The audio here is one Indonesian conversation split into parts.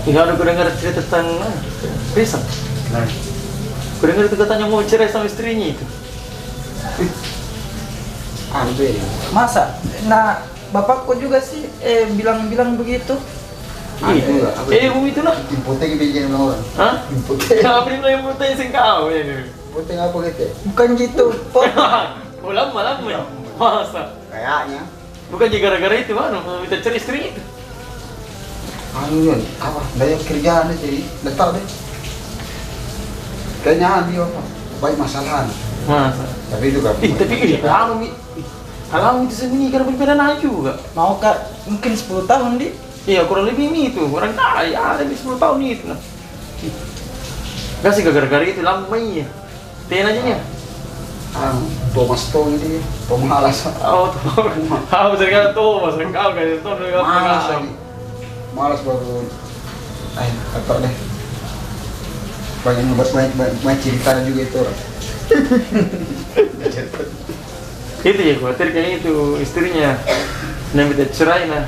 Tinggal aku dengar cerita tentang Rizal. Nah, Aku dengar itu katanya mau cerai sama istrinya itu. aneh. Masa? Nah, bapakku juga sih bilang begitu. Itu lah. Ibu itu lah. Imputeng bikin orang. Hah? Imputeng. Kenapa dia bilang mau tanya kau ini? Imputeng apa gitu? Bukan gitu, Pop. Oh lama ya? Masa? Kayaknya. Bukan juga gara-gara itu mana mau minta cerai istrinya itu. Anu apa? Daya kerjaan aja jadi letak deh. Kayaknya dia apa? Baik masalah. Masa? Tapi itu kan. Tapi halang itu sembunyi karena berbeda juga. Mau Kak, mungkin 10 tahun, Di. Iya kurang lebih ini itu, orang kaya ada di 10 tahun itu lah. Gak sih gara-gara itu lama ya. Ten aja nya. Thomas Tong ini, Tom Halas. Oh, besar kali Thomas, kau kan itu Malas baru. Kata deh. Banyak cerita juga itu orang. Itu ya khawatir kayaknya itu istrinya yang minta cerai nah.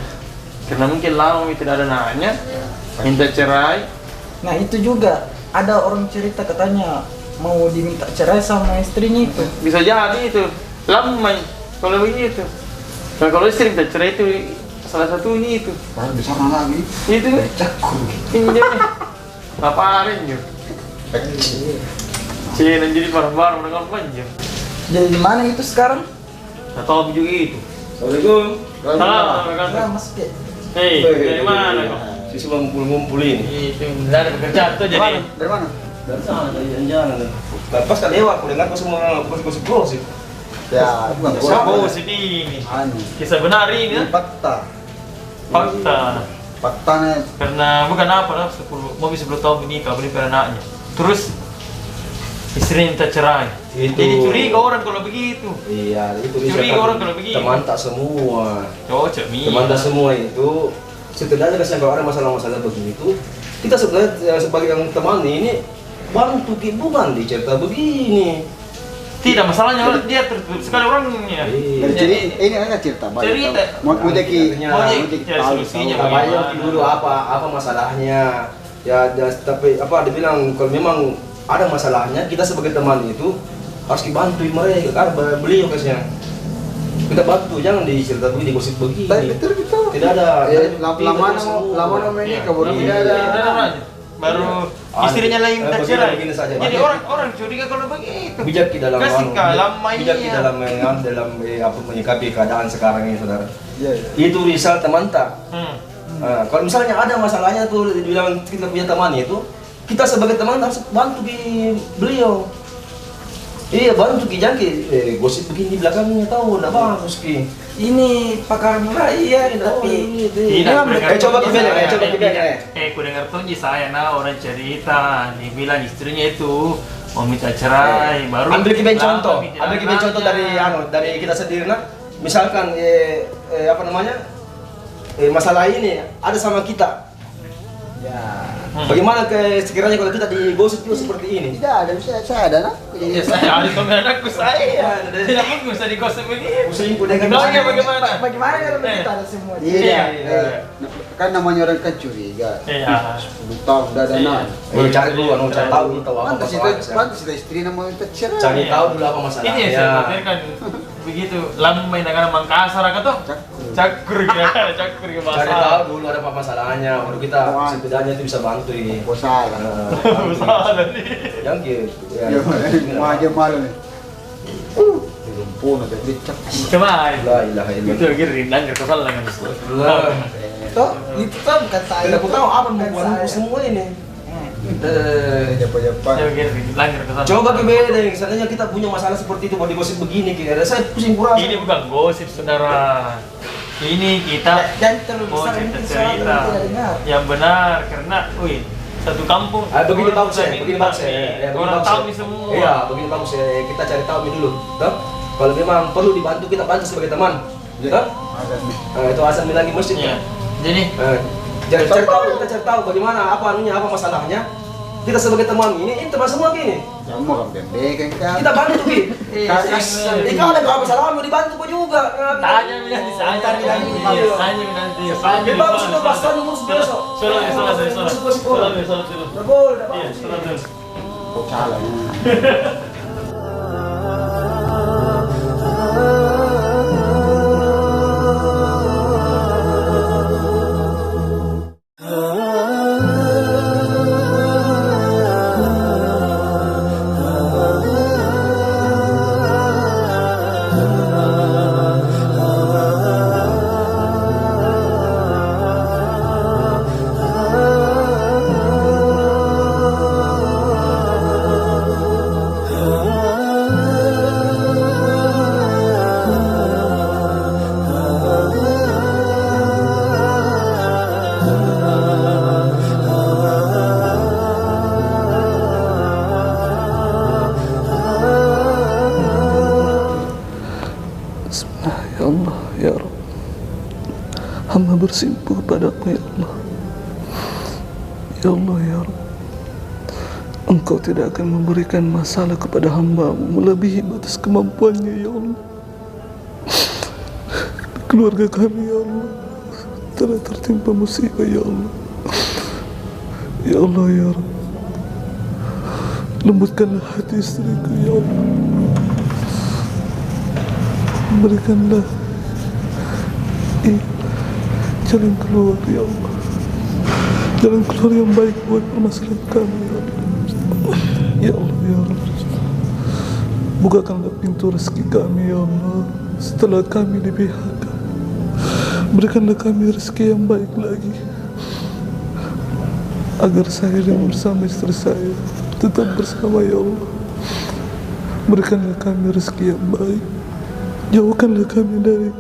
Karena mungkin lama tidak ada anaknya, minta cerai. Nah, itu juga ada orang cerita katanya mau diminta cerai sama istrinya itu. Bisa jadi itu lama kalau begitu. Nah, kalau istri minta cerai itu salah satunya itu. Baru di sana lagi. Itu Cakur. ini laparin juga. Cina jadi barang-barang dengan panjang. Jadi di mana itu sekarang? Nggak tahu juga itu. Assalamualaikum. Salam, Nah, Mas Ki. hei, dari mana kok? Si semua ngumpul-ngumpul ini. Itu dari pekerjaan tuh jadi. Dari mana? Dari sana dari jalan-jalan. Lepas kan lewat, aku dengar kau semua orang gosip-gosip. Ya, bukan Oh, sini. Anu. Kisah benar ini, Ini fakta. fakta. Faktanya Karena bukan apa lah, 10 tahun menikah, beli anaknya. Terus istri minta cerai. Itu. Jadi curiga orang kalau begitu. Iya, itu Curiga orang kalau begitu. Teman tak semua. Cocok nih. Teman tak semua itu setidaknya kalau ada masalah-masalah begitu, kita sebenarnya sebagai yang teman ini bantu bukan dicerita begini. Tidak masalahnya dia tertutup sekali orangnya. Iya. jadi ini kan cerita banyak. Cerita. Mau jadi Mau jadi solusinya tahu. bagaimana? Dulu apa masalahnya? Ya, tapi apa dibilang kalau memang ada masalahnya, kita sebagai teman itu harus dibantu mereka karena beliau kasihnya. Kita bantu, jangan dicerita begini, gosip begini. Tapi betul gitu. Tidak ada. Lama ini kabar Iya, tidak ada. Baru istrinya lagi minta begini, cerai. begini saja. Jadi orang curiga kalau begitu. Bijak di dalam Kasih lama bijak di iya. dalam apa menyikapi keadaan sekarang ini, saudara. Iya, iya. Itu Rizal teman tak. Hmm. Nah, kalau misalnya ada masalahnya tuh dibilang kita punya teman itu, kita sebagai teman harus bantu beliau. Iya, bantu jangan gosip begini di belakangnya tahu, enggak bagus ki. Ini pakar rakyat tapi Tidak, mereka coba ke bawah, coba ke bawah. Aku dengar tuh saya orang cerita, dibilang istrinya itu mau minta cerai, baru Ambil kita contoh, tidak ambil kita contoh nanya. dari kita sendiri nah. Misalkan apa namanya? Masalah ini ada sama kita. Ya. Bagaimana sekiranya kalau kita digosip juga seperti ini? Tidak ada, saya ada nak. Ya saya ada komen anakku saya. Tidak mungkin bisa digosip begini. Selingkuh dengan Bilangnya bagaimana? bagaimana kalau kita ada semua? Iya. Iya. Kan namanya orang kan curiga. Iya. 10 tahun udah ada anak. Cari dulu, cari tahu dulu tahu apa Pantas masalahnya. itu istri nama minta cerai. Cari tahu dulu apa masalahnya. Ini yang saya khawatirkan begitu. Lama main dengan Mangkasar atau cakur ya, cakur ya Cari tahu dulu ada apa masalahnya, baru kita setidaknya itu bisa bantu ini. Bosan. Salah nih. Yang gitu. Ya, mau aja malu nih. Lumpuh nanti dicek. Kemarin. La ilaha Itu illallah. lagi rindang kesal dengan itu. Toh, itu kan bukan saya. Tidak aku tahu apa Bukan membuat saya. semua ini. Japa-japa. Itu lagi rindang kesal. Coba ke beda, seandainya kita punya masalah seperti itu, mau digosip begini, kira saya pusing kurang. Ini bukan gosip saudara. Ini kita Dan terlalu mau besar cerita mungkin suara cerita orang tidak dengar. yang benar karena, satu kampung. Begini orang bagus ya, minta begini bagus ya. nih. Begini Orang bagus tahu ya. nih semua. Iya, begini bagus ya. Kita cari tahu dulu. Toh? Kalau memang perlu dibantu, kita bantu sebagai teman. Toh? Ada nih. Itu asal lagi masjid. Iya. Jadi Cari tahu, kita cari tahu bagaimana, apa anunya, apa masalahnya. kita sebagai teman ini teman semua gini. Kamu kan bembek kan. Kita bantu Ki. Kau ada berapa salah mau dibantu kau juga. Tanya nanti saya. Tanya nanti. Lebih bagus itu pas tanya ngurus besok. Sholat. Tidak boleh. Iya, sholat dulu. Kau salah. Ya Allah, ya Rabb, hamba bersimpuh padamu ya Allah. Ya Allah, ya Rabb, Engkau tidak akan memberikan masalah kepada hamba-Mu melebihi batas kemampuannya ya Allah. Keluarga kami ya Allah telah tertimpa musibah ya Allah. Ya Allah, ya Rabb, lembutkanlah hati istriku ya Allah. Berikanlah jalan keluar ya Allah, jalan keluar yang baik buat permasalahan kami ya Allah. Ya Allah, ya Allah, bukakanlah pintu rezeki kami ya Allah. Setelah kami di PHK, berikanlah kami rezeki yang baik lagi, agar saya dan bersama istri saya tetap bersama ya Allah. Berikanlah kami rezeki yang baik. Jauhkanlah kami dari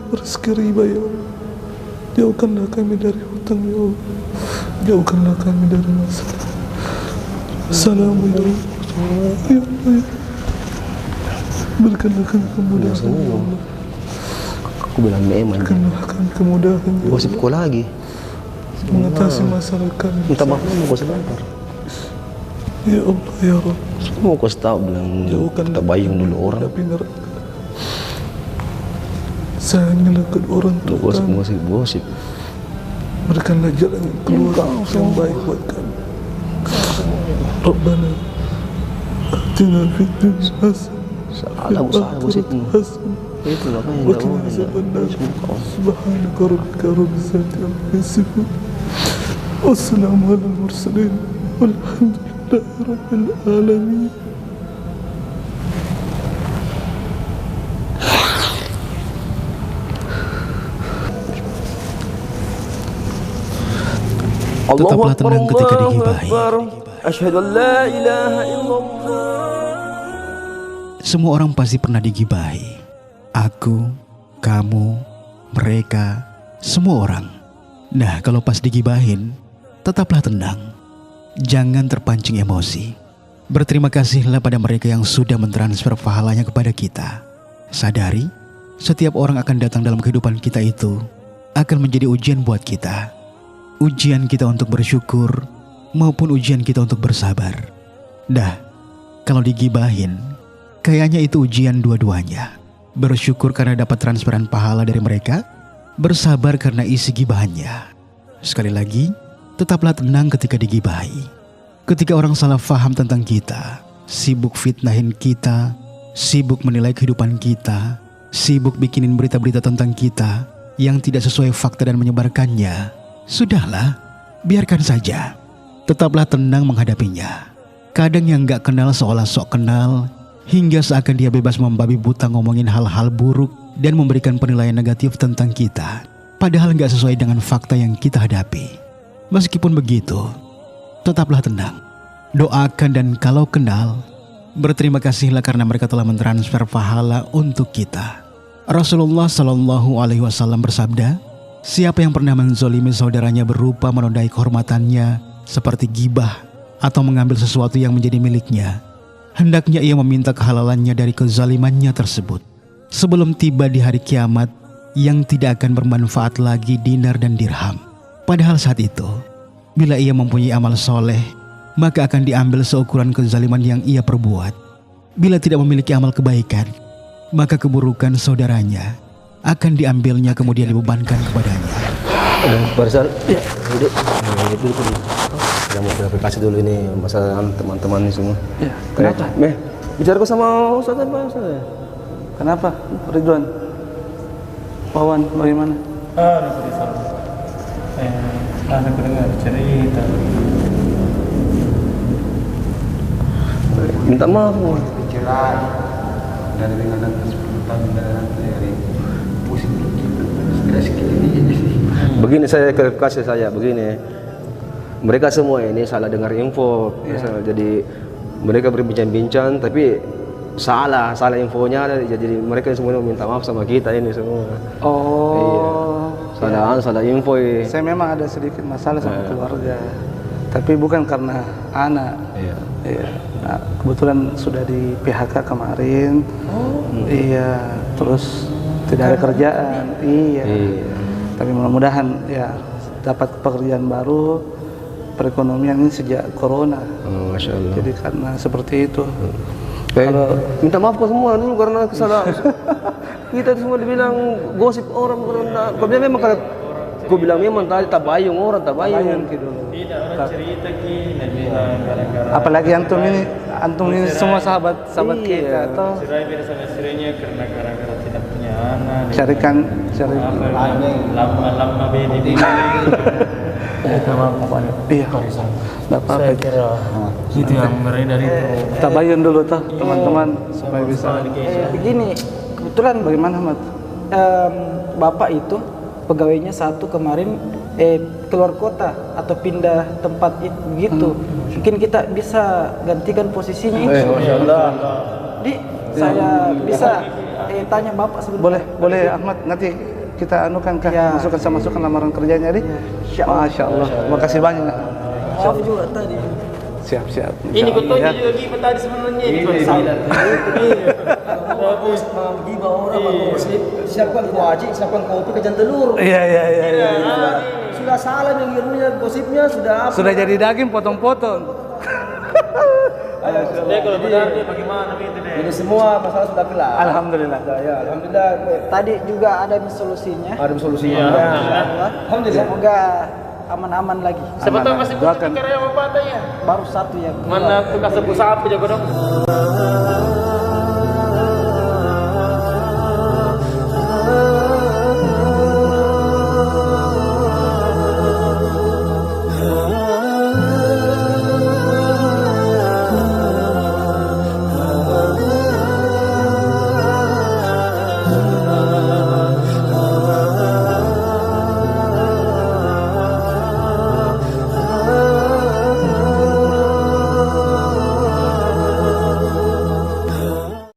rezeki riba ya Allah. Jauhkanlah kami dari hutang ya Allah. Jauhkanlah kami dari masalah. Assalamualaikum ya Allah. Berikanlah kami kemudahan ya Allah. Aku bilang memang. Berikanlah kami kemudahan ya Gosip Allah, kau lagi. mengatasi masalah kami. Minta maaf mau kau sebentar. Ya Allah, ya Rabb, Mau kau tahu bilang kita bayang dulu orang. tapi neraka. Sayangilah kedua orang tua kami. Gosip. Berikanlah jalan yang keluar yang baik buat kami. Rabbana atina fid dunya hasanah Salah gosipmu. Itu makanya wa enggak qina mau. azabannar. Subhanaka rabbika rabbil izzati amma yasifun. Wassalamu alal mursalin walhamdulillahi rabbil alamin. Tetaplah tenang ketika digibahi. Semua orang pasti pernah digibahi. Aku, kamu, mereka, semua orang. Nah, kalau pas digibahin, tetaplah tenang. Jangan terpancing emosi. Berterima kasihlah pada mereka yang sudah mentransfer pahalanya kepada kita. Sadari, setiap orang akan datang dalam kehidupan kita itu akan menjadi ujian buat kita. Ujian kita untuk bersyukur maupun ujian kita untuk bersabar. Dah, kalau digibahin, kayaknya itu ujian dua-duanya. Bersyukur karena dapat transferan pahala dari mereka, bersabar karena isi gibahannya. Sekali lagi, tetaplah tenang ketika digibahi. Ketika orang salah faham tentang kita, sibuk fitnahin kita, sibuk menilai kehidupan kita, sibuk bikinin berita-berita tentang kita yang tidak sesuai fakta dan menyebarkannya, sudahlah, biarkan saja. Tetaplah tenang menghadapinya. Kadang yang gak kenal seolah sok kenal, hingga seakan dia bebas membabi buta ngomongin hal-hal buruk dan memberikan penilaian negatif tentang kita, padahal gak sesuai dengan fakta yang kita hadapi. Meskipun begitu, tetaplah tenang. Doakan dan kalau kenal, berterima kasihlah karena mereka telah mentransfer pahala untuk kita. Rasulullah SAW bersabda, siapa yang pernah menzolimi saudaranya berupa menodai kehormatannya seperti gibah atau mengambil sesuatu yang menjadi miliknya, hendaknya ia meminta kehalalannya dari kezalimannya tersebut sebelum tiba di hari kiamat yang tidak akan bermanfaat lagi dinar dan dirham. Padahal saat itu, bila ia mempunyai amal soleh maka akan diambil seukuran kezaliman yang ia perbuat. Bila tidak memiliki amal kebaikan, maka keburukan saudaranya akan diambilnya kemudian dibebankan kepadanya. Barusan, ya, duduk. Duduk. Kita mau verifikasi dulu ini masalah teman-teman ini semua. Ya, kenapa? Bicara sama Ustaz apa Ustaz? Kenapa? Ridwan, Wawan, bagaimana? Aku dengar cerita. Minta maaf. Cerai dari dengan 10 tahun dari pusing stres ini. Begini saya klarifikasi saya begini. Mereka semua ini salah dengar info. Jadi mereka berbincang-bincang tapi salah infonya, jadi mereka semua minta maaf sama kita ini semua. Oh, iya. Salah info. Saya memang ada sedikit masalah sama keluarga, tapi bukan karena anak. Iya. Nah, kebetulan sudah di PHK kemarin. Iya, terus tidak ada kerjaan. Iya. Tapi mudah-mudahan ya dapat pekerjaan baru. Perekonomian ini sejak corona. Masya Allah. Jadi karena seperti itu. Kalau minta maaf ke semua dulu karena kesalahan kita semua dibilang gosip orang karena kalau memang kalau aku bilang memang tadi tabayun orang tabayun gitu. Tidak orang cerita gara-gara. Apalagi antum ini semua sahabat kita atau Cerai beda sama istrinya karena gara-gara tidak punya anak. cari Lama beda. iya. Enggak apa-apa. Saya kira itu yang dari Tabayun dulu toh teman-teman supaya bisa. Begini, kebetulan Bagaimana, Mat? bapak itu pegawainya satu kemarin keluar kota atau pindah tempat begitu. Mungkin kita bisa gantikan posisinya. Jadi saya bisa tanya bapak sebentar. Boleh Ahmad, nanti kita anukan masukkan lamaran kerjanya nih. Masya Allah. Makasih banyak. Maaf juga tadi. Siap. ini kontonya juga gimana tadi sebenarnya ini Bagus menggibah orang muslim, siapkan wajib, siapkan kopi kejang telur. Iya. Sudah salah yang ngirimnya gosipnya sudah apa? Sudah jadi daging potong-potong. kalau benar dia bagaimana itu deh. Ini semua masalah sudah kelar. Alhamdulillah. Ya, alhamdulillah. Tadi juga ada solusinya. Ada solusinya. Alhamdulillah. Semoga aman-aman lagi. Siapa tahu masih butuh karyawan apa ya? Baru satu yang Mana tugas sapu jago dong.